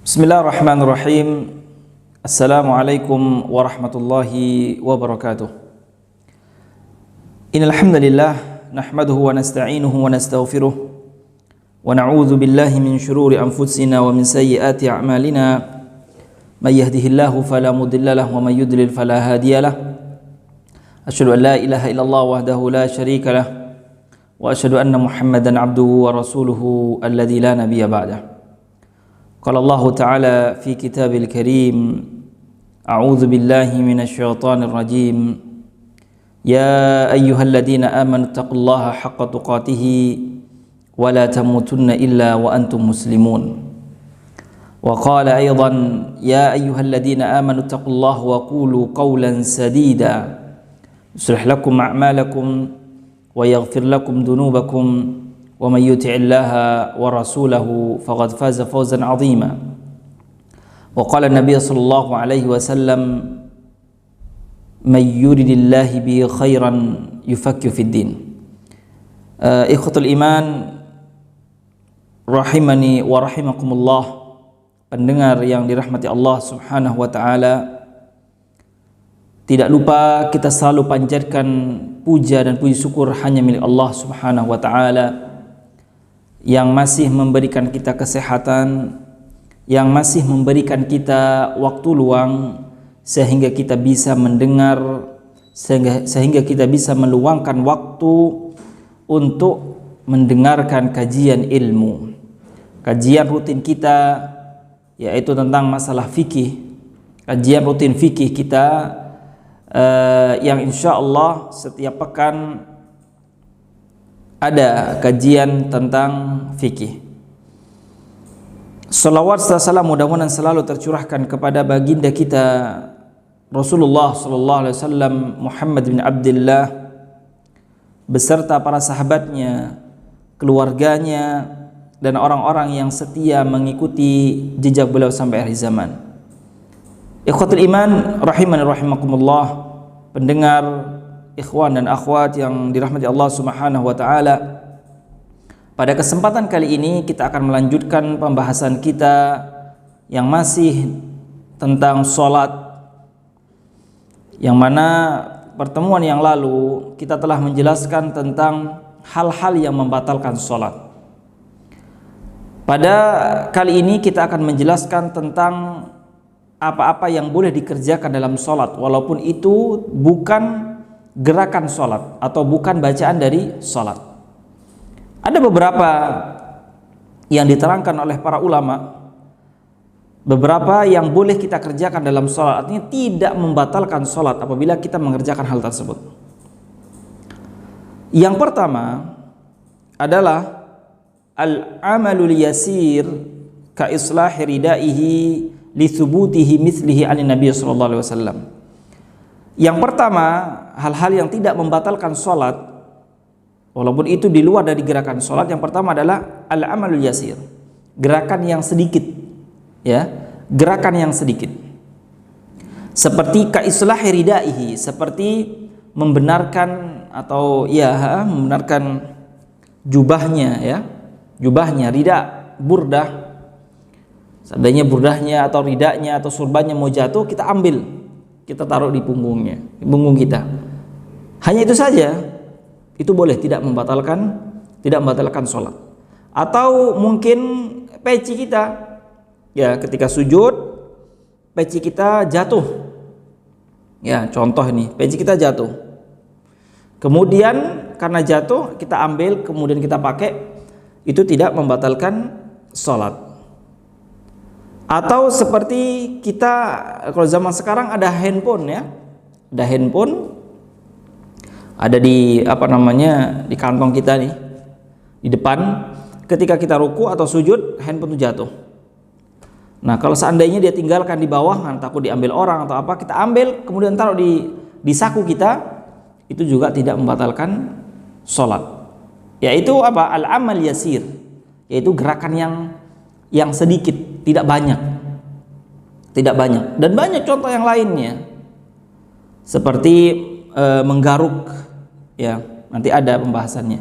Bismillahirrahmanirrahim. Assalamualaikum warahmatullahi wabarakatuh. Innal hamdalillah nahmaduhu wa nasta'inuhu wa nastaghfiruh wa na'udzu billahi min shururi anfusina wa min sayyiati a'malina. May yahdihillahu fala mudilla lahu wa may yudlil fala hadiya lahu. Asyhadu an la ilaha illallah wahdahu la syarika lahu wa asyhadu anna Muhammadan abduhu wa rasuluhu alladzi la nabiyya ba'dahu. Qala Allah Ta'ala fi kitabil karim, a'udzu billahi minasyaitonir rajim. Ya ayyuhalladzina amanu taqullaha haqqa tuqatih wa la tamutunna illa wa antum muslimun. Wa qala aidan, ya ayyuhalladzina amanu taqullaha wa qulu qawlan sadida yuslih lakum a'malakum wa yaghfir lakum dhunubakum. Wa may yuti'illaha wa rasulahu faqad faza fawzan 'azima. Wa qala an-nabiy sallallahu alaihi wasallam, may yuridillahu bihi khairan yufaqqihu fid din. Ikhwatul iman rahimani wa rahimakumullah, pendengar yang dirahmati Allah Subhanahu wa taala, tidak lupa kita selalu panjatkan puja dan puji syukur hanya milik Allah Subhanahu wa taala yang masih memberikan kita kesehatan, yang masih memberikan kita waktu luang sehingga kita bisa mendengar, sehingga kita bisa meluangkan waktu untuk mendengarkan kajian ilmu, kajian rutin kita, yaitu tentang masalah fikih, kajian rutin fikih kita yang insya Allah setiap pekan ada kajian tentang fikih. Salawat serta salam mudah-mudahan selalu tercurahkan kepada baginda kita Rasulullah sallallahu alaihi wasallam Muhammad bin Abdullah beserta para sahabatnya, keluarganya, dan orang-orang yang setia mengikuti jejak beliau sampai akhir zaman. Ikhwatul iman rahimani rahimakumullah, pendengar, ikhwan dan akhwat yang dirahmati Allah Subhanahu wa taala. Pada kesempatan kali ini kita akan melanjutkan pembahasan kita yang masih tentang salat, yang mana pertemuan yang lalu kita telah menjelaskan tentang hal-hal yang membatalkan salat. Pada kali ini kita akan menjelaskan tentang apa-apa yang boleh dikerjakan dalam salat walaupun itu bukan gerakan sholat atau bukan bacaan dari sholat. Ada beberapa yang diterangkan oleh para ulama, beberapa yang boleh kita kerjakan dalam sholat, artinya tidak membatalkan sholat apabila kita mengerjakan hal tersebut. Yang pertama adalah al-amalul yasir ka islahi ridaihi li thubutihi mithlihi an Nabi sallallahu alaihi wasallam. Yang pertama, hal-hal yang tidak membatalkan sholat walaupun itu di luar dari gerakan sholat, yang pertama adalah al-amalul yasir, gerakan yang sedikit, ya, gerakan yang sedikit, seperti kaislahi ridaihi, seperti membenarkan atau ya membenarkan jubahnya, ya, jubahnya, rida, burdah, seandainya burdahnya atau ridanya atau surbannya mau jatuh, kita ambil, kita taruh di punggungnya, di punggung kita. Hanya itu saja, itu boleh, tidak membatalkan sholat. Atau mungkin peci kita, ya, ketika sujud peci kita jatuh, ya, contoh ini, peci kita jatuh, kemudian karena jatuh kita ambil kemudian kita pakai, itu tidak membatalkan sholat. Atau seperti kita, kalau zaman sekarang ada handphone, ya, ada handphone, ada di di kantong kita nih, di depan. Ketika kita ruku atau sujud, handphone itu jatuh. Nah, kalau seandainya dia tinggalkan di bawah, takut diambil orang atau apa, kita ambil kemudian taruh di saku kita, itu juga tidak membatalkan sholat. Yaitu apa? Al-amal yasir, yaitu gerakan yang sedikit, tidak banyak, dan banyak contoh yang lainnya seperti menggaruk, ya, nanti ada pembahasannya.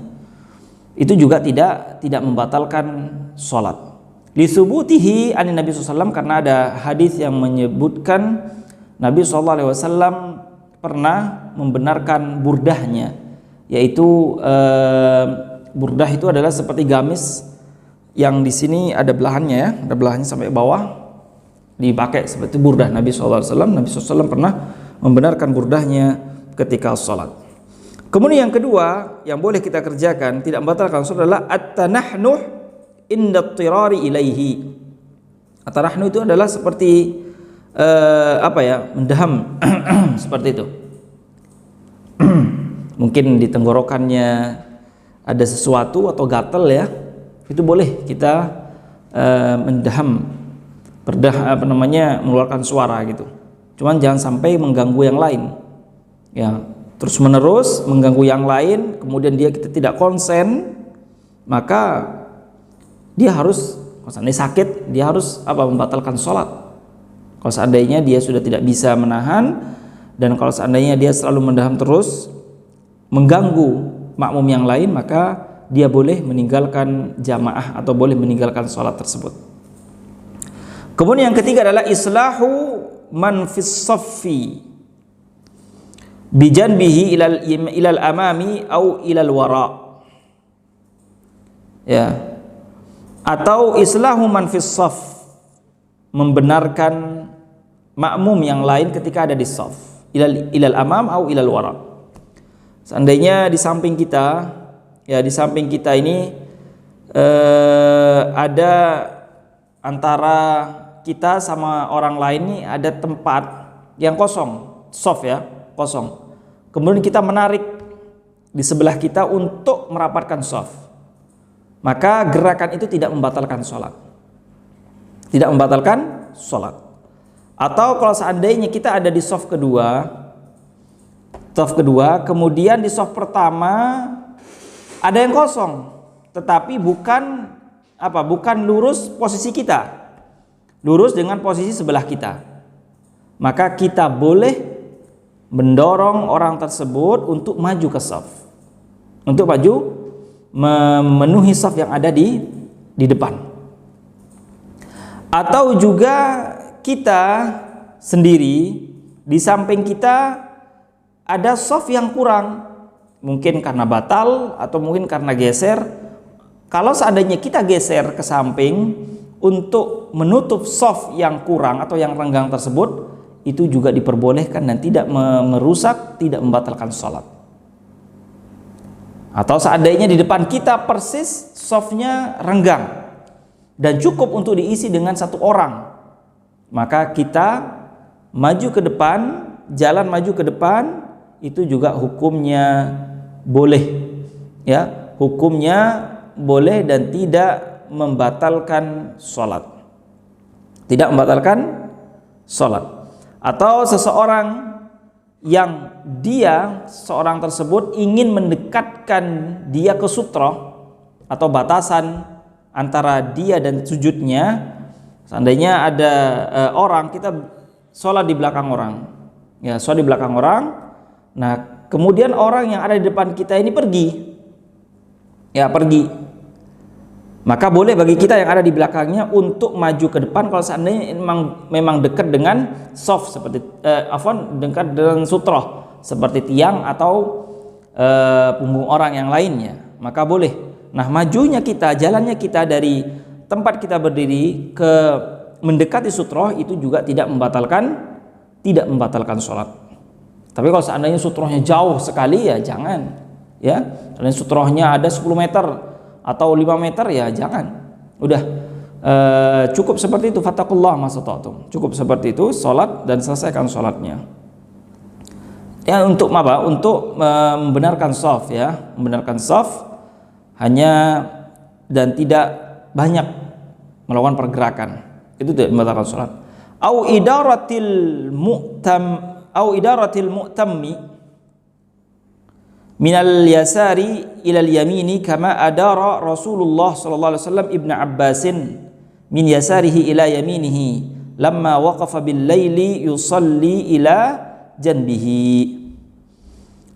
Itu juga tidak membatalkan sholat. Lisubutihi an Nabi SAW, karena ada hadis yang menyebutkan Nabi SAW pernah membenarkan burdahnya, yaitu burdah itu adalah seperti gamis yang di sini ada belahannya ya, ada belahannya sampai bawah, dipakai seperti burdah Nabi SAW. Nabi SAW pernah membenarkan burdahnya ketika sholat. Kemudian yang kedua yang boleh kita kerjakan tidak membatalkan sholat adalah at-tanahnuh inda tirari ilaihi. At-tanahnuh itu adalah seperti mendaham seperti itu. Mungkin di tenggorokannya ada sesuatu atau gatal ya, itu boleh kita mendaham, mengeluarkan suara gitu. Cuman jangan sampai mengganggu yang lain ya, terus menerus mengganggu yang lain, kemudian kita tidak konsen, maka dia harus, kalau seandainya sakit, dia harus membatalkan sholat. Kalau seandainya dia sudah tidak bisa menahan, dan kalau seandainya dia selalu mendaham terus mengganggu makmum yang lain, maka dia boleh meninggalkan jamaah atau boleh meninggalkan sholat tersebut. Kemudian yang ketiga adalah islahu man fis saffi bijanbihi ilal amami au ilal wara. Ya. Atau islahu man fis saff, membenarkan makmum yang lain ketika ada di saf, ilal amam au ilal wara. Seandainya di samping kita ini ada antara kita sama orang lain nih ada tempat yang kosong, soft ya, kosong. Kemudian kita menarik di sebelah kita untuk merapatkan soft. Maka gerakan itu tidak membatalkan sholat. Tidak membatalkan sholat. Atau kalau seandainya kita ada di soft kedua, kemudian di soft pertama ada yang kosong, tetapi bukan lurus posisi kita. Lurus dengan posisi sebelah kita, maka kita boleh mendorong orang tersebut untuk maju ke saf, untuk maju memenuhi saf yang ada di depan. Atau juga kita sendiri di samping kita ada saf yang kurang, mungkin karena batal atau mungkin karena geser. Kalau seandainya kita geser ke samping untuk menutup shaf yang kurang atau yang renggang tersebut, itu juga diperbolehkan dan tidak merusak, tidak membatalkan sholat. Atau seandainya di depan kita persis shafnya renggang dan cukup untuk diisi dengan satu orang, maka kita maju ke depan, jalan maju ke depan, itu juga hukumnya boleh ya, hukumnya boleh dan tidak membatalkan sholat, tidak membatalkan sholat. Atau seseorang yang seorang tersebut ingin mendekatkan dia ke sutroh atau batasan antara dia dan sujudnya. Seandainya ada orang, kita sholat di belakang orang ya, sholat di belakang orang, nah kemudian orang yang ada di depan kita ini pergi, maka boleh bagi kita yang ada di belakangnya untuk maju ke depan kalau seandainya memang dekat dengan soft, seperti dekat dengan sutroh seperti tiang atau punggung orang yang lainnya, maka boleh. Nah, majunya kita, jalannya kita dari tempat kita berdiri ke mendekati sutroh itu juga tidak membatalkan sholat. Tapi kalau seandainya sutrohnya jauh sekali ya jangan ya. Kalau sutrohnya ada 10 meter atau 5 meter ya jangan. Udah cukup seperti itu, fattakullah mastata'tum. Cukup seperti itu, sholat dan selesaikan sholatnya. Ya, untuk apa? Untuk membenarkan shaf ya, membenarkan shaf hanya dan tidak banyak melakukan pergerakan. Itu tidak membatalkan sholat. Au idaratil mu'tammi minal yasari ilal yamini kama adara Rasulullah sallallahu alaihi wasallam Ibnu Abbasin min yasarihi ila yaminihi lamma waqafa bil laili yusalli ila janbihi.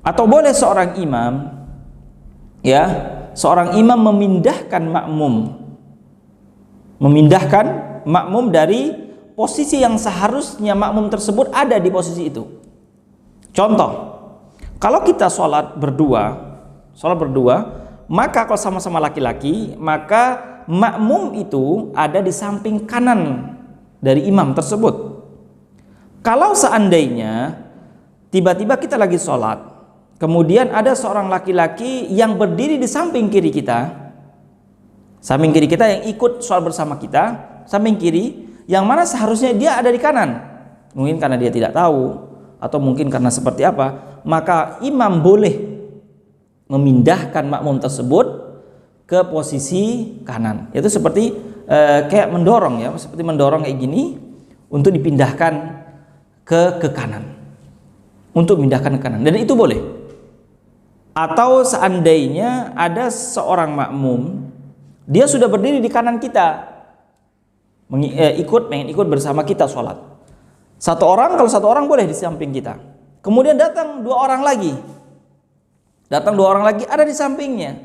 Atau boleh seorang imam ya, seorang imam memindahkan makmum memindahkan makmum dari posisi yang seharusnya makmum tersebut ada di posisi itu. Contoh, kalau kita sholat berdua, maka kalau sama-sama laki-laki, maka makmum itu ada di samping kanan dari imam tersebut. Kalau seandainya tiba-tiba kita lagi sholat, kemudian ada seorang laki-laki yang berdiri di samping kiri kita, yang ikut sholat bersama kita, samping kiri, yang mana seharusnya dia ada di kanan, mungkin karena dia tidak tahu, atau mungkin karena seperti apa, maka imam boleh memindahkan makmum tersebut ke posisi kanan. Itu seperti kayak mendorong ya, seperti mendorong kayak gini untuk dipindahkan ke kanan, untuk pindahkan ke kanan, dan itu boleh. Atau seandainya ada seorang makmum, dia sudah berdiri di kanan kita, pengen ikut bersama kita sholat. Kalau satu orang boleh di samping kita. Kemudian datang dua orang lagi ada di sampingnya,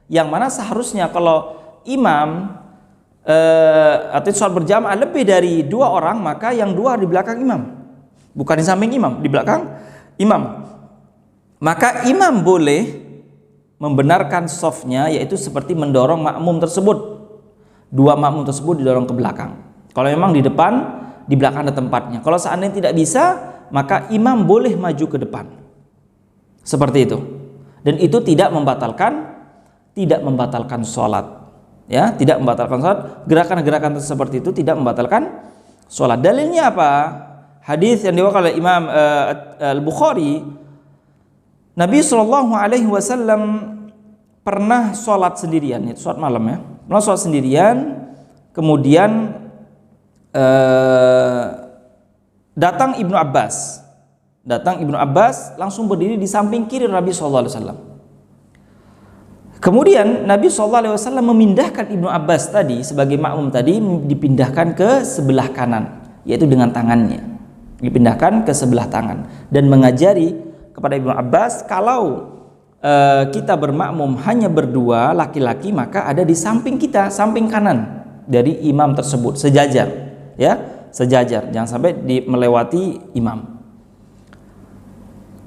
yang mana seharusnya kalau imam atau sholat berjamaah lebih dari dua orang, maka yang dua di belakang imam, bukan di samping imam, di belakang imam. Maka imam boleh membenarkan shafnya, yaitu seperti mendorong makmum tersebut. Dua makmum tersebut didorong ke belakang. Kalau memang di depan, di belakang ada tempatnya. Kalau seandainya tidak bisa, maka imam boleh maju ke depan. Seperti itu. Dan itu tidak membatalkan sholat. Ya, tidak membatalkan sholat. Gerakan-gerakan seperti itu tidak membatalkan sholat. Dalilnya apa? Hadis yang diwakilkan oleh Imam Al-Bukhari, Nabi SAW pernah sholat sendirian, itu sholat malam ya, pernah sholat sendirian, kemudian datang Ibnu Abbas langsung berdiri di samping kiri Nabi SAW. Kemudian Nabi SAW memindahkan Ibnu Abbas tadi sebagai makmum tadi, dipindahkan ke sebelah kanan, yaitu dengan tangannya, dipindahkan ke sebelah tangan, dan mengajari kepada Ibnu Abbas, kalau kita bermakmum hanya berdua laki-laki, maka ada di samping kita, samping kanan dari imam tersebut, sejajar, ya, sejajar, jangan sampai melewati imam.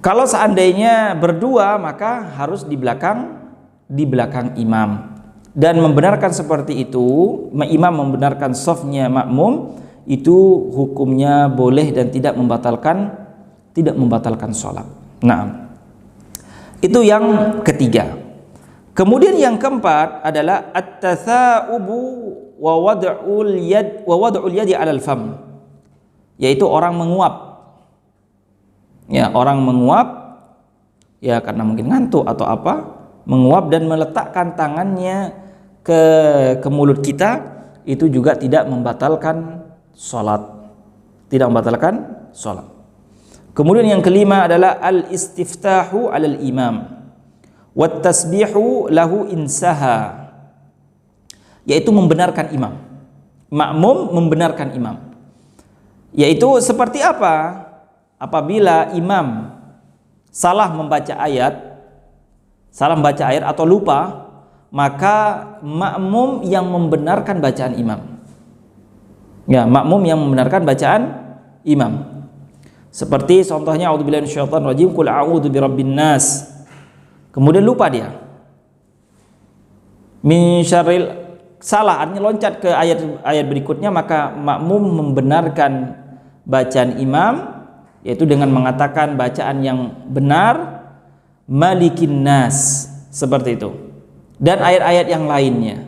Kalau seandainya berdua, maka harus di belakang imam. Dan membenarkan seperti itu, imam membenarkan shafnya makmum, itu hukumnya boleh dan tidak membatalkan sholat. Nah, itu yang ketiga. Kemudian yang keempat adalah at-tatha'ubu wa wad'ul yadi 'alal fam, yaitu orang menguap. Ya, orang menguap ya karena mungkin ngantuk atau apa, menguap dan meletakkan tangannya ke mulut kita, itu juga tidak membatalkan sholat. Kemudian yang kelima adalah al-istiftahu 'alal imam wat tasbihu lahu insaha, yaitu membenarkan imam. Makmum membenarkan imam. Yaitu seperti apa? Apabila imam salah membaca ayat atau lupa, maka makmum yang membenarkan bacaan imam. Ya, makmum yang membenarkan bacaan imam. Seperti contohnya a'udzubillahi minasyaitonir rajim, qul a'udzu birabbin nas. Kemudian lupa dia. Min syarril, salah, artinya loncat ke ayat berikutnya, maka makmum membenarkan bacaan imam, yaitu dengan mengatakan bacaan yang benar, malikin nas, seperti itu. Dan ayat-ayat yang lainnya.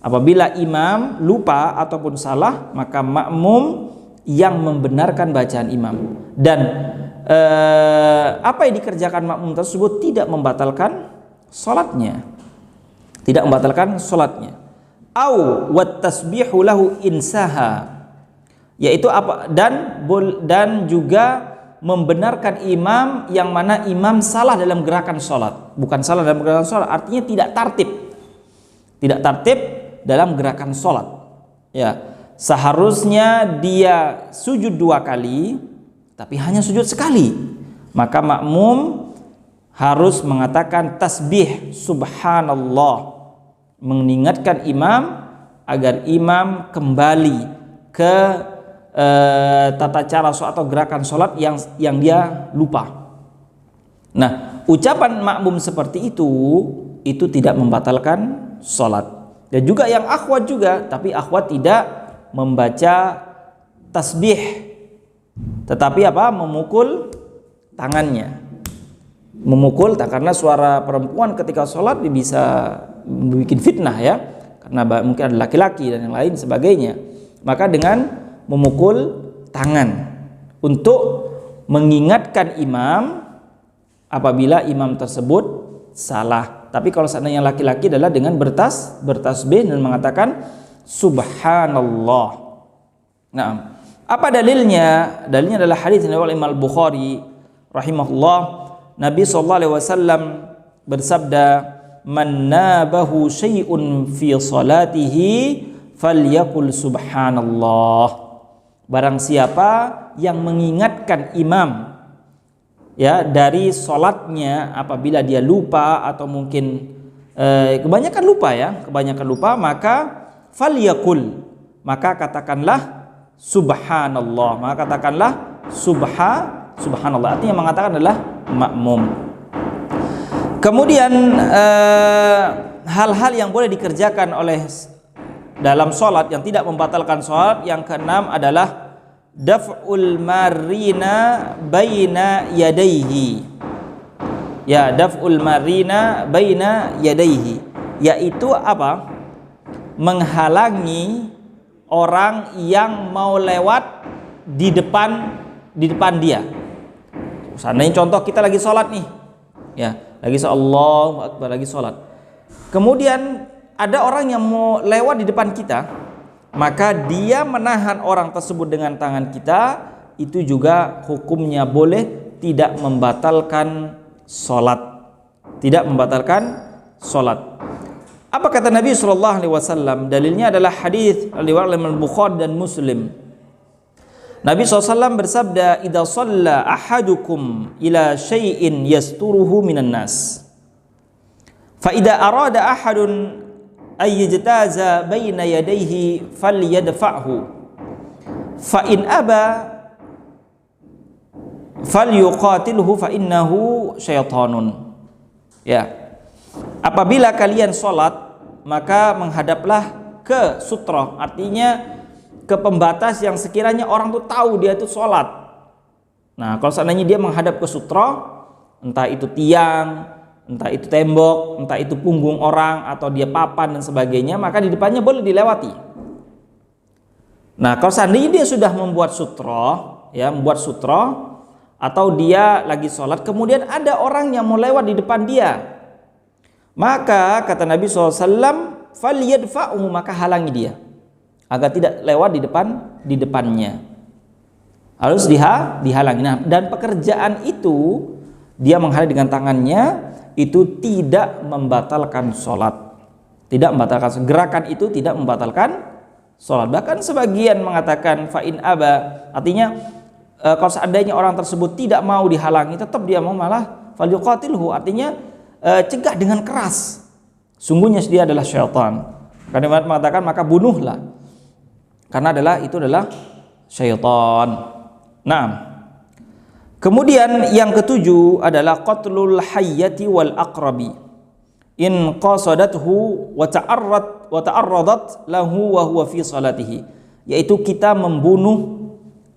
Apabila imam lupa ataupun salah, maka makmum yang membenarkan bacaan imam. Dan apa yang dikerjakan makmum tersebut tidak membatalkan sholatnya. Au wat tasbihu lahu insaha, yaitu apa, dan juga membenarkan imam yang mana imam salah dalam gerakan sholat. Bukan salah dalam gerakan sholat, artinya tidak tertib dalam gerakan sholat. Ya, seharusnya dia sujud 2 kali, tapi hanya sujud sekali. Maka makmum harus mengatakan tasbih subhanallah, mengingatkan imam agar imam kembali ke tata cara sholat atau gerakan sholat yang dia lupa. Nah, ucapan makmum seperti itu tidak membatalkan sholat. Dan juga yang akhwat juga, tapi akhwat tidak membaca tasbih, tetapi memukul tangannya. Memukul, karena suara perempuan ketika sholat bisa bikin fitnah ya, karena mungkin ada laki-laki dan yang lain sebagainya. Maka dengan memukul tangan untuk mengingatkan imam apabila imam tersebut salah. Tapi kalau seandainya laki-laki adalah dengan bertasbih dan mengatakan subhanallah. Nah, apa dalilnya? Dalilnya adalah hadis dari Imam Al-Bukhari rahimahullah. Nabi SAW bersabda, "Man nabahu syai'un fi salatihi falyaqul subhanallah." Barang siapa yang mengingatkan imam ya dari sholatnya apabila dia lupa atau mungkin kebanyakan lupa, maka falyaqul, maka katakanlah subhanallah, subhanallah, artinya mengatakan adalah makmum. Kemudian hal-hal yang boleh dikerjakan oleh dalam sholat yang tidak membatalkan sholat, yang keenam adalah daf'ul marina baina yadaihi. Ya, daf'ul marina baina yadaihi, yaitu menghalangi orang yang mau lewat di depan dia. Seandainya contoh kita lagi sholat nih, ya, lagi Allahu Akbar, lagi sholat. Kemudian ada orang yang mau lewat di depan kita, maka dia menahan orang tersebut dengan tangan kita, itu juga hukumnya boleh, tidak membatalkan sholat. Tidak membatalkan sholat. Apa kata Nabi SAW? Dalilnya adalah hadis riwayat Imam Bukhari dan Muslim. Nabi SAW bersabda, "Idza shalla ahadukum ila syai'in yasturuhu minan nas, fa idza arada ahadun ayyajtaza baina yadayhi falyadfa'hu, fa in aba falyuqatilhu fa innahu syaitanun." Ya, apabila kalian sholat, maka menghadaplah ke sutra, artinya ke pembatas yang sekiranya orang tuh tahu dia itu sholat. Nah, kalau seandainya dia menghadap ke sutra, entah itu tiang, entah itu tembok, entah itu punggung orang, atau dia papan dan sebagainya, maka di depannya boleh dilewati. Nah, kalau seandainya dia sudah membuat sutra, atau dia lagi sholat, kemudian ada orang yang mau lewat di depan dia, maka kata Nabi SAW, falyadfa'u, maka halangi dia agar tidak lewat di depannya. Harus dihalangi. Nah, dan pekerjaan itu dia menghalangi dengan tangannya, itu tidak membatalkan sholat. Tidak membatalkan gerakan itu, tidak membatalkan sholat. Bahkan sebagian mengatakan fa'in aba, artinya kalau seandainya orang tersebut tidak mau dihalangi, tetap dia mau, malah falyuqatilhu, artinya cegah dengan keras. Sungguhnya dia adalah syaitan. Karena mengatakan maka bunuhlah, karena itu adalah syaitan. Nah, kemudian yang ketujuh adalah qatlul hayyati wal aqrabi in qasadathu wa ta'arradat lahu wa huwa fi salatihi, yaitu kita membunuh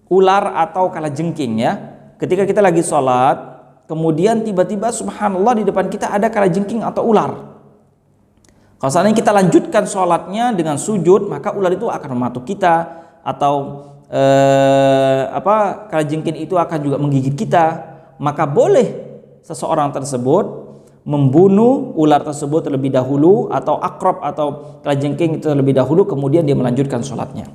ular atau kalajengking ya. Ketika kita lagi sholat, kemudian tiba-tiba subhanallah di depan kita ada kalajengking atau ular. Kalau seandainya kita lanjutkan sholatnya dengan sujud, maka ular itu akan mematuk kita, atau kalajengking itu akan juga menggigit kita. Maka boleh seseorang tersebut membunuh ular tersebut terlebih dahulu, atau akrab atau kalajengking itu terlebih dahulu, kemudian dia melanjutkan sholatnya.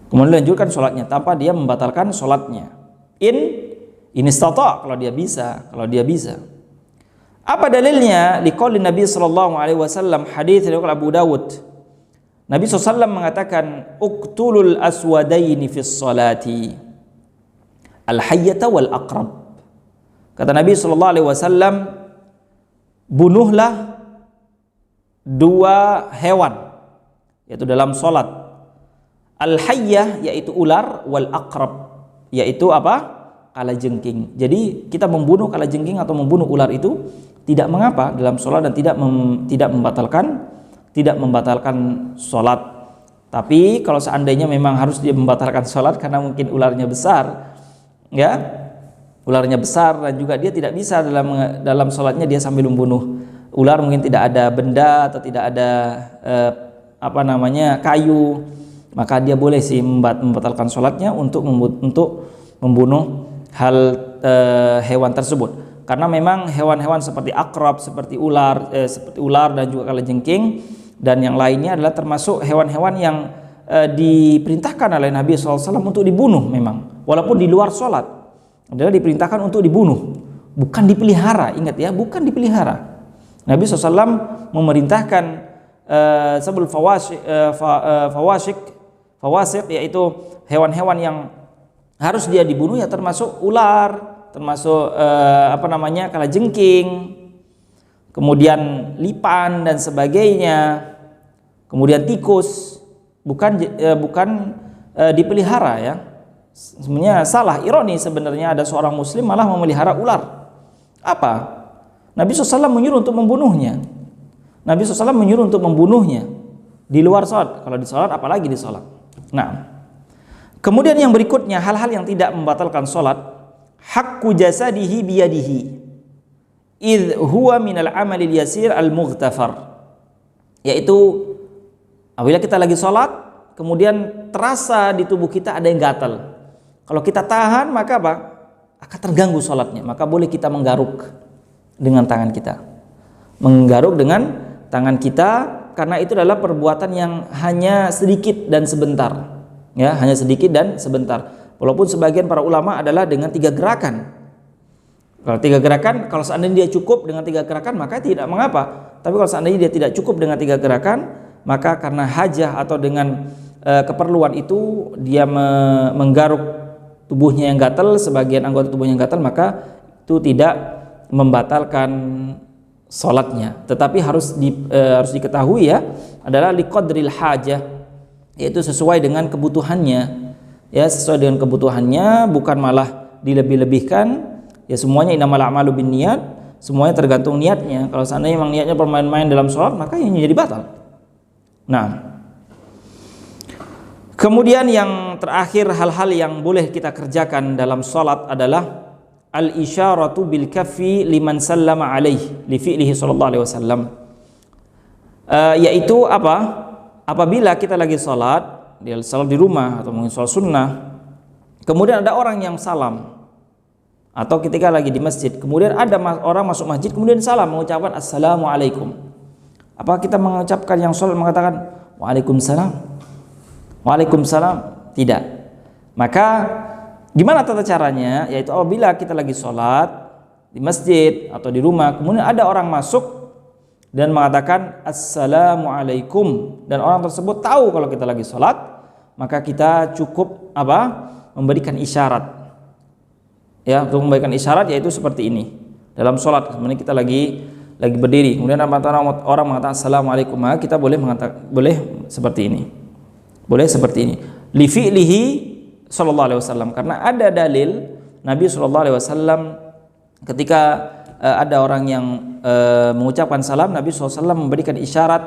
Kemudian melanjutkan sholatnya tanpa dia membatalkan sholatnya. In istata', kalau dia bisa. Apa dalilnya? Liqauli Nabi sallallahu alaihi wasallam, hadis dari Abu Dawud. Nabi SAW mengatakan, uqtulul aswadaini fis salati, al-hayyata wal aqrab. Kata Nabi sallallahu alaihi wasallam, bunuhlah dua hewan yaitu dalam salat. Al-hayyah yaitu ular, wal aqrab yaitu apa? Kalajengking. Jadi kita membunuh kalajengking atau membunuh ular itu tidak mengapa dalam salat dan tidak membatalkan salat. Tapi kalau seandainya memang harus dia membatalkan salat karena mungkin ularnya besar, ya, ularnya besar dan juga dia tidak bisa dalam salatnya dia sambil membunuh ular, mungkin tidak ada benda atau tidak ada kayu, maka dia boleh sih membatalkan salatnya untuk membunuh hewan tersebut. Karena memang hewan-hewan seperti akrab, seperti ular dan juga kalajengking dan yang lainnya adalah termasuk hewan-hewan yang diperintahkan oleh Nabi SAW untuk dibunuh. Memang walaupun di luar sholat adalah diperintahkan untuk dibunuh, bukan dipelihara. Ingat ya, bukan dipelihara. Nabi SAW memerintahkan sabul fawasik, yaitu hewan-hewan yang harus dia dibunuh, ya termasuk ular, termasuk kalajengking, kemudian lipan dan sebagainya, kemudian tikus, bukan dipelihara ya. Sebenarnya salah, ironi sebenarnya ada seorang muslim malah memelihara ular. Apa? Nabi SAW menyuruh untuk membunuhnya. Nabi SAW menyuruh untuk membunuhnya di luar sholat. Kalau di sholat apalagi di sholat. Nah, kemudian yang berikutnya hal-hal yang tidak membatalkan sholat. Haqqu jasadihi biyadihi idh huwa minal amalil yasir al-mughtafar, yaitu apabila kita lagi sholat kemudian terasa di tubuh kita ada yang gatal. Kalau kita tahan maka apa? Akan terganggu sholatnya. Maka boleh kita menggaruk dengan tangan kita. Menggaruk dengan tangan kita, karena itu adalah perbuatan yang hanya sedikit dan sebentar. Ya, hanya sedikit dan sebentar. Walaupun sebagian para ulama adalah dengan 3 gerakan. Kalau 3 gerakan, kalau seandainya dia cukup dengan 3 gerakan maka tidak mengapa. Tapi kalau seandainya dia tidak cukup dengan 3 gerakan, maka karena hajah atau dengan keperluan itu dia menggaruk tubuhnya yang gatal, sebagian anggota tubuhnya yang gatal, maka itu tidak membatalkan sholatnya. Tetapi harus diketahui ya, adalah liqadril hajah, yaitu sesuai dengan kebutuhannya. Ya, sesuai dengan kebutuhannya, bukan malah dilebih-lebihkan. Ya, semuanya innamal a'malu binniyat, semuanya tergantung niatnya. Kalau seandainya memang niatnya bermain-main dalam sholat, maka ini jadi batal. Nah, kemudian yang terakhir, hal-hal yang boleh kita kerjakan dalam sholat adalah al-isyaratu bil kaffi liman sallama alaihi li fi'lihi sallallahu alaihi wasallam. Yaitu apa? Apabila kita lagi sholat di rumah atau mungkin sholat sunnah, kemudian ada orang yang salam, atau ketika lagi di masjid kemudian ada orang masuk masjid kemudian salam, mengucapkan assalamualaikum. Apa kita mengucapkan yang sholat mengatakan waalaikumsalam? Waalaikumsalam? Tidak. Maka gimana tata caranya? Yaitu apabila kita lagi sholat di masjid atau di rumah, kemudian ada orang masuk dan mengatakan assalamualaikum, dan orang tersebut tahu kalau kita lagi sholat, maka kita cukup memberikan isyarat. Ya, untuk memberikan isyarat yaitu seperti ini. Dalam sholat, sebenarnya kita lagi berdiri, kemudian orang mengatakan assalamualaikum, maka kita boleh seperti ini. Boleh seperti ini. Li fi'lihi sallallahu alaihi wasallam, karena ada dalil Nabi sallallahu alaihi wasallam ketika ada orang yang mengucapkan salam, Nabi SAW memberikan isyarat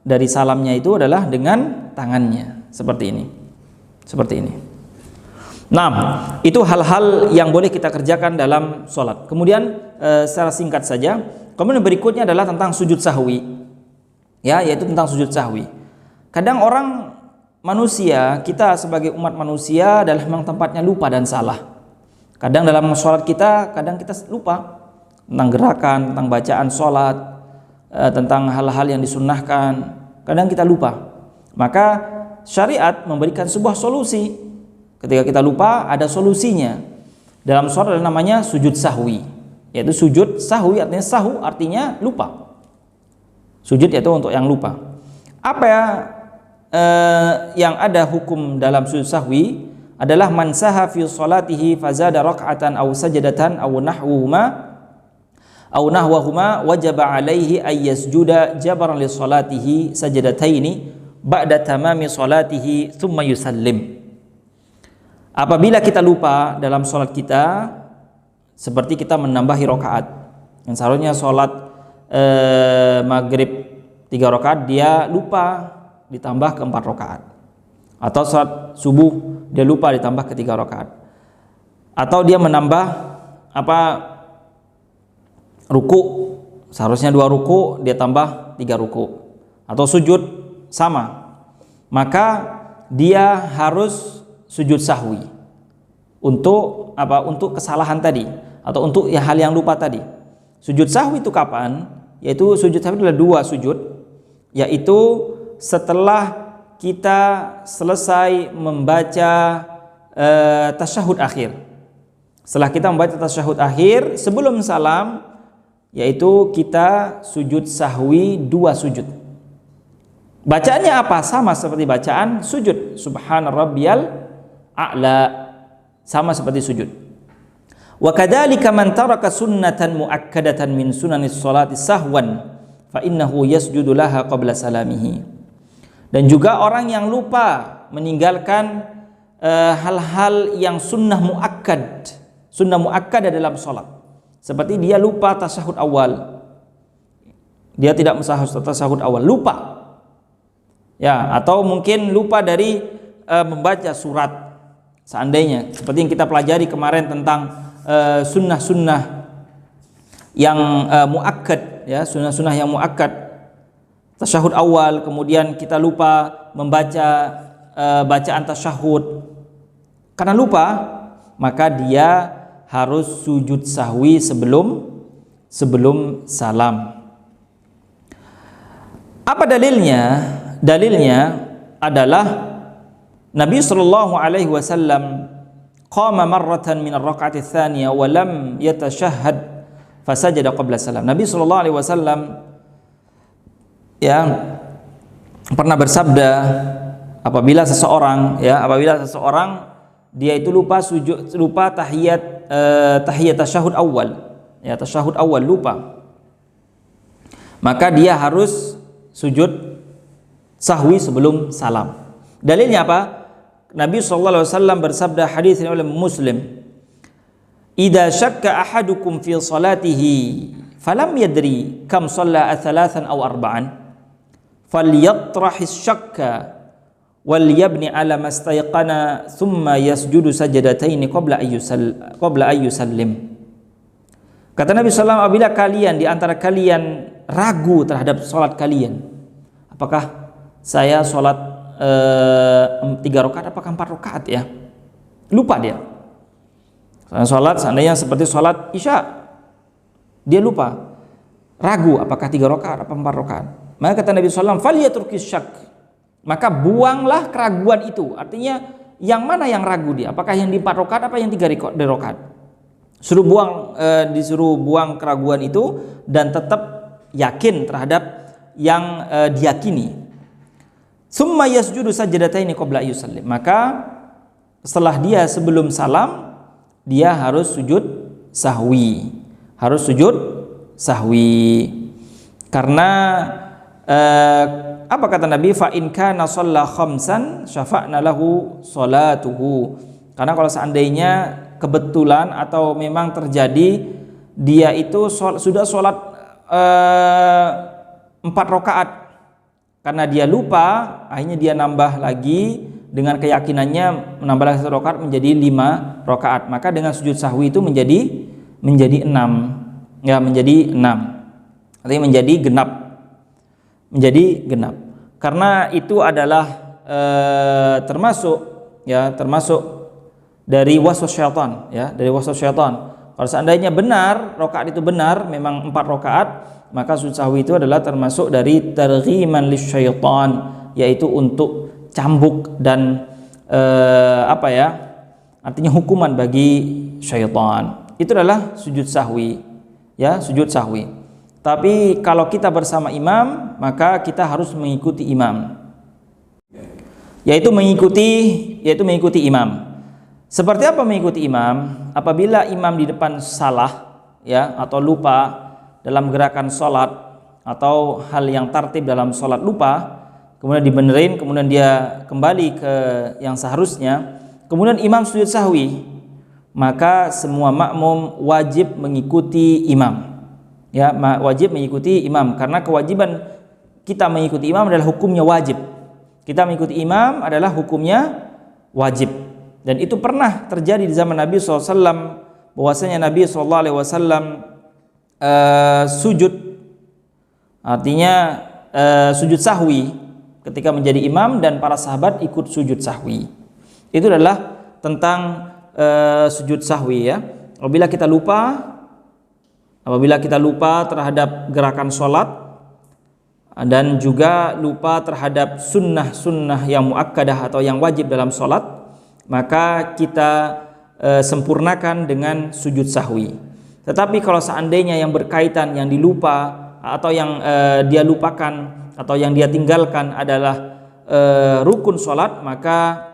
dari salamnya itu adalah dengan tangannya seperti ini. Seperti ini. Nah, itu hal-hal yang boleh kita kerjakan dalam sholat. Kemudian secara singkat saja, kemudian berikutnya adalah tentang sujud sahwi. Ya, yaitu tentang sujud sahwi. Kadang orang manusia, kita sebagai umat manusia adalah memang tempatnya lupa dan salah. Kadang dalam sholat kita, kadang kita lupa tentang gerakan, tentang bacaan sholat, tentang hal-hal yang disunnahkan. Kadang kita lupa. Maka syariat memberikan sebuah solusi. Ketika kita lupa, ada solusinya. Dalam sholat ada namanya sujud sahwi. Yaitu sujud sahwi, artinya sahu artinya lupa. Sujud yaitu untuk yang lupa. Apa ya yang ada hukum dalam sujud sahwi adalah man saha fi sholatihi fazada rak'atan aw sajadatan aw nahwahuma wajaba alaihi ay yasjuda jabaran li sholatihi sajadataini ba'da tamami salatihi thumma yusallim. Apabila kita lupa dalam salat kita, seperti kita menambahi rakaat. Yang seharusnya salat maghrib 3 rakaat, dia lupa ditambah ke 4 rakaat. Atau salat subuh dia lupa ditambah ke 3 rakaat. Atau dia menambah ruku, seharusnya 2 ruku dia tambah 3 ruku. Atau sujud sama. Maka dia harus sujud sahwi untuk untuk kesalahan tadi atau untuk hal yang lupa tadi. Sujud sahwi itu kapan? Yaitu sujud sahwi adalah 2 sujud, yaitu setelah kita selesai membaca tasyahud akhir. Setelah kita membaca tasyahud akhir, sebelum salam, yaitu kita sujud sahwi 2 sujud. Bacaannya apa? Sama seperti bacaan sujud. Subhana rabbiyal a'la, sama seperti sujud. Wa kadzalika man taraka sunnatan muakkadatan min sunanis sholati sahwan fa innahu yasjudu laha qabla salamihi. Dan juga orang yang lupa meninggalkan hal-hal yang sunnah muakkad dalam salat. Seperti dia lupa tasyahud awal. Dia tidak tasyahud awal, lupa. Ya, atau mungkin lupa dari membaca surat. Seandainya seperti yang kita pelajari kemarin tentang sunnah-sunnah yang muakkad, ya, sunnah-sunnah yang muakkad, tasyahud awal, kemudian kita lupa membaca bacaan tasyahud. Karena lupa, maka dia harus sujud sahwi sebelum salam. Apa dalilnya? Dalilnya adalah Nabi sallallahu alaihi wasallam qama marratan min ar-rak'ati ats-tsaniyah wa lam yatashahhad fasajada qabla salam. Nabi sallallahu alaihi wasallam pernah bersabda, apabila seseorang dia itu lupa tahiyat tasyahud awal, ya, tasyahud awal lupa, maka dia harus sujud sahwi sebelum salam. Dalilnya apa? Nabi SAW bersabda, hadis ini oleh Muslim, "Idza syakka ahadukum fi salatihi falam yadri kam shalla athalathan aw arba'an falyatrahis syakka wal yabni ala mastayqana thumma yasjudu sajadataini qabla ayyusallim." Kata Nabi SAW, apabila kalian di antara kalian ragu terhadap salat kalian, apakah saya salat 3 rakaat apakah 4 rakaat, ya, lupa dia. Salat seandainya seperti salat Isya, dia lupa, ragu apakah 3 rakaat apa 4 rakaat. Maka kata Nabi SAW, falyatrukis syak, maka buanglah keraguan itu. Artinya yang mana yang ragu dia, apakah yang di 4 rakaat apa yang 3 rakaat. Disuruh buang keraguan itu dan tetap yakin terhadap yang diyakini. Summa yasjudu sajadataini qabla yusallim. Maka setelah dia sebelum salam, dia harus sujud sahwi. Karena apa kata Nabi? Fa in kana shalla khamsan syafa'na lahu salatuhu. Karena kalau seandainya kebetulan atau memang terjadi dia itu sudah sholat 4 rakaat, karena dia lupa, akhirnya dia nambah lagi dengan keyakinannya, menambah lagi 1 rakaat menjadi 5 rakaat. Maka dengan sujud sahwi itu menjadi 6, ya, menjadi 6. Artinya menjadi genap. Karena itu adalah termasuk dari waswas syaitan, ya, dari waswas syaitan. Kalau seandainya benar rakaat itu benar, memang 4 rakaat, maka sujud sahwi itu adalah termasuk dari targhiman lisyaitan, yaitu untuk cambuk dan artinya hukuman bagi syaitan. Itu adalah sujud sahwi, ya, sujud sahwi. Tapi kalau kita bersama imam, maka kita harus mengikuti imam, yaitu mengikuti imam. Seperti apa mengikuti imam? Apabila imam di depan salah, ya, atau lupa dalam gerakan sholat atau hal yang tartib dalam sholat lupa, kemudian dibenerin, kemudian dia kembali ke yang seharusnya, kemudian imam sujud sahwi, maka semua makmum wajib mengikuti imam. Ya, wajib mengikuti imam, karena kewajiban kita mengikuti imam adalah hukumnya wajib. Kita mengikuti imam adalah hukumnya wajib. Dan itu pernah terjadi di zaman Nabi SAW, bahwasanya Nabi SAW sujud, artinya sujud sahwi ketika menjadi imam, dan para sahabat ikut sujud sahwi. Itu adalah tentang sujud sahwi, ya. Apabila kita lupa terhadap gerakan sholat, dan juga lupa terhadap sunnah-sunnah yang muakkadah atau yang wajib dalam sholat, maka kita sempurnakan dengan sujud sahwi. Tetapi kalau seandainya yang berkaitan, yang dilupa atau yang dia lupakan atau yang dia tinggalkan adalah rukun sholat, maka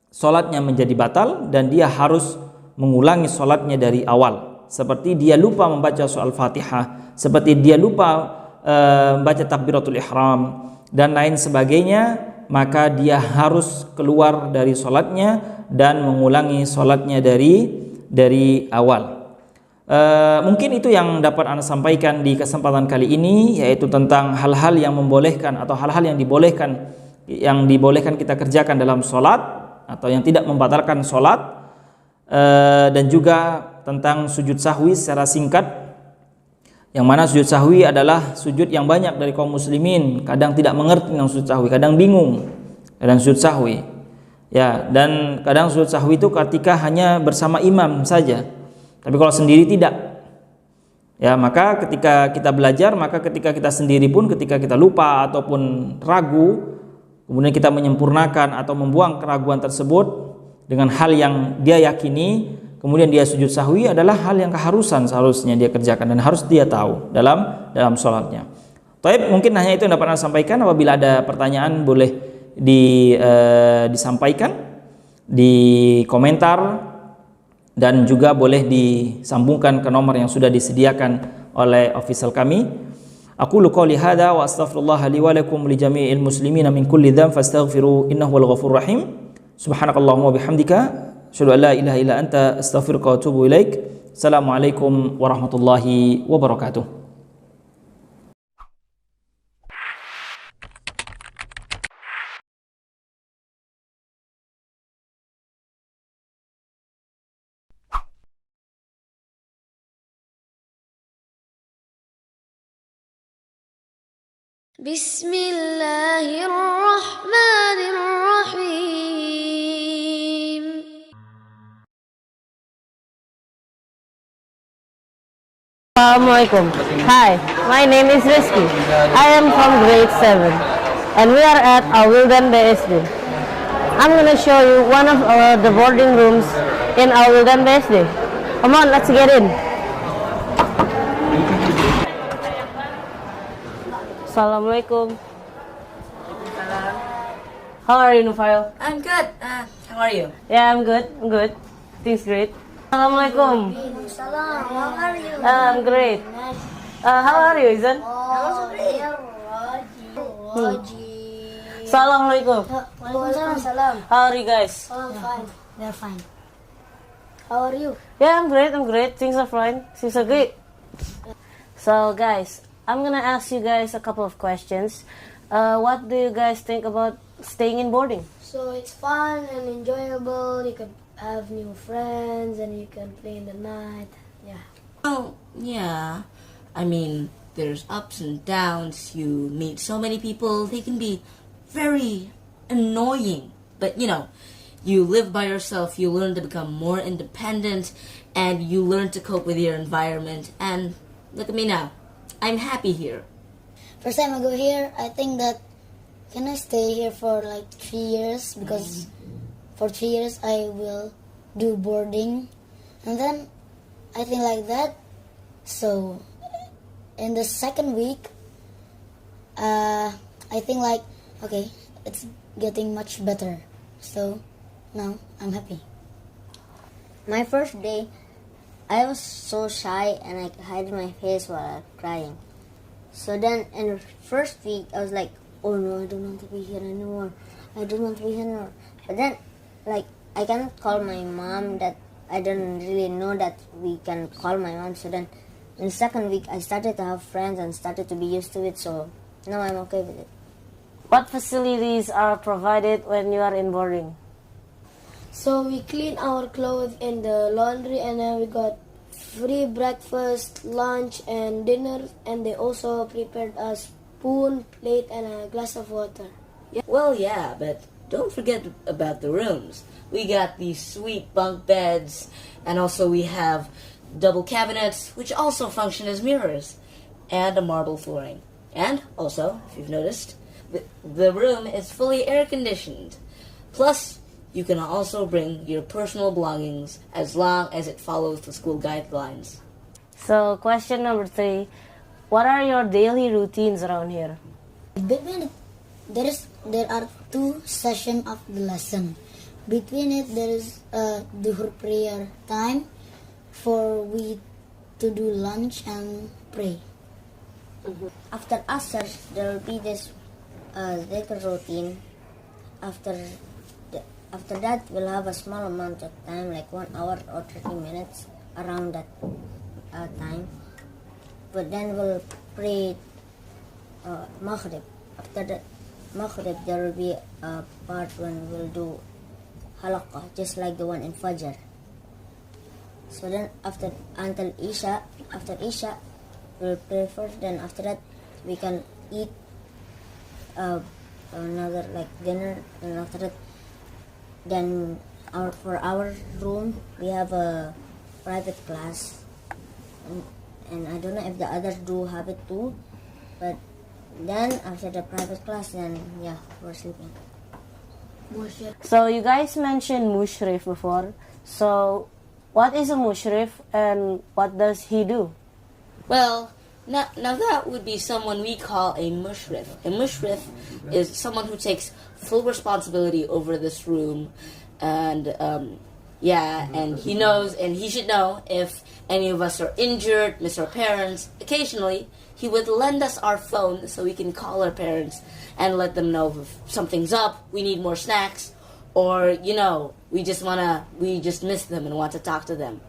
sholatnya menjadi batal dan dia harus mengulangi sholatnya dari awal. Seperti dia lupa membaca surah Al-Fatihah, seperti dia lupa membaca takbiratul ihram dan lain sebagainya, maka dia harus keluar dari sholatnya dan mengulangi sholatnya dari awal. Mungkin itu yang dapat Anda sampaikan di kesempatan kali ini, yaitu tentang hal-hal yang membolehkan atau hal-hal yang dibolehkan kita kerjakan dalam sholat atau yang tidak membatalkan sholat, dan juga tentang sujud sahwi secara singkat, yang mana sujud sahwi adalah sujud yang banyak dari kaum muslimin kadang tidak mengerti tentang sujud sahwi, kadang bingung kadang sujud sahwi, ya. Dan kadang sujud sahwi itu ketika hanya bersama imam saja, tapi kalau sendiri tidak, ya. Maka ketika kita belajar, maka ketika kita sendiri pun, ketika kita lupa ataupun ragu, kemudian kita menyempurnakan atau membuang keraguan tersebut dengan hal yang dia yakini, kemudian dia sujud sahwi, adalah hal yang keharusan seharusnya dia kerjakan dan harus dia tahu dalam sholatnya. Taib, mungkin hanya itu yang dapat saya sampaikan. Apabila ada pertanyaan boleh disampaikan di komentar, dan juga boleh disambungkan ke nomor yang sudah disediakan oleh official kami. Aqulu qouli hadza wa astaghfirullah li wa lakum li jami'il muslimina min kulli dzamb fastaghfiru innahu wal ghafurur rahim. Subhanakallahumma wa bihamdika asyhadu an la ilaha illa anta astaghfiruka wa atubu ilaik. Assalamualaikum warahmatullahi wabarakatuh. Bismillahirrahmanirrahim. Assalamualaikum. Hi, my name is Rizky. I am from grade 7 and we are at Awildan BSD. I'm going to show you one of the boarding rooms in Awildan BSD. Come on, let's get in. Assalamualaikum. How are you, Nufail? I'm good. How are you? Yeah, I'm good. Things great. Assalamualaikum. Salam. How are you? I'm great. How are you, Izan? Also great. Assalamualaikum. Salam. How are you guys? Fine. They're fine. How are you? Yeah, I'm great. Things are fine. Things are great. So, guys, I'm gonna ask you guys a couple of questions. What do you guys think about staying in boarding? So it's fun and enjoyable. You can have new friends and you can play in the night. Yeah. Oh, yeah. I mean, there's ups and downs. You meet so many people. They can be very annoying. But, you live by yourself. You learn to become more independent. And you learn to cope with your environment. And look at me now. I'm happy here. First time I go here, I think that can I stay here for like 3 years, because for 3 years I will do boarding, and then I think like that. So in the second week, I think like, okay, it's getting much better. So now I'm happy. My first day, I was so shy and I hid my face while I was crying. So then in the first week, I was like, oh no, I don't want to be here anymore. I don't want to be here anymore. But then, like, I cannot call my mom. That I don't really know that we can call my mom. So then, in the second week, I started to have friends and started to be used to it. So now I'm okay with it. What facilities are provided when you are in boarding? So we clean our clothes in the laundry, and then we got free breakfast, lunch, and dinner. And they also prepared a spoon, plate, and a glass of water. Well, yeah, but don't forget about the rooms. We got these sweet bunk beds, and also we have double cabinets, which also function as mirrors, and a marble flooring. And also, if you've noticed, the room is fully air conditioned. Plus, you can also bring your personal belongings as long as it follows the school guidelines. So, question number 3. What are your daily routines around here? Between it, there are 2 sessions of the lesson. Between it, there is a duhur prayer time for we to do lunch and pray. After Asr, there will be this little routine. After that, we'll have a small amount of time, like 1 hour or 30 minutes around that time. But then we'll pray Maghrib. After that Maghrib, there will be a part when we'll do halaqah, just like the one in Fajr. So then until Isha, after Isha, we'll pray first. Then after that, we can eat another like dinner. And after that, then for our room, we have a private class. And I don't know if the others do have it too, but then after the private class, then yeah, we're sleeping. So, you guys mentioned mushrif before. So, what is a mushrif and what does he do? Well, now that would be someone we call a mushrif. A mushrif is someone who takes full responsibility over this room, and and he knows, and he should know if any of us are injured, miss our parents. Occasionally, he would lend us our phone so we can call our parents and let them know if something's up, we need more snacks, or, we just miss them and want to talk to them.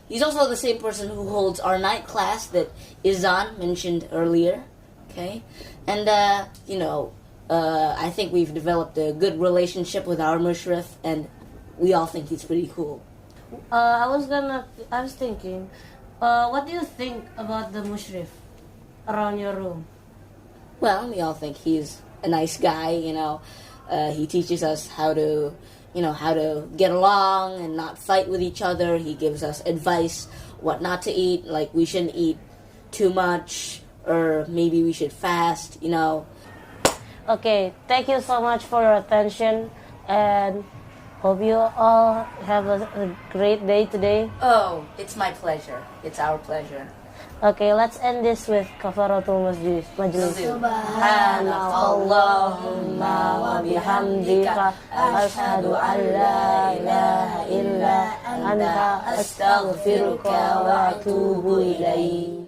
He's also the same person who holds our night class that Izan mentioned earlier, okay? And, I think we've developed a good relationship with our mushrif, and we all think he's pretty cool. I was thinking, what do you think about the mushrif around your room? Well, we all think he's a nice guy, he teaches us how to get along and not fight with each other. He gives us advice, what not to eat, like we shouldn't eat too much, or maybe we should fast, Okay, thank you so much for your attention, and hope you all have a great day today. Oh, it's my pleasure. It's our pleasure. Okay, let's end this with kafaratul majlis. Subhanallahumma wa bihamdika ashhadu an la ilaha illa anta astaghfiruka wa atubu ilaik.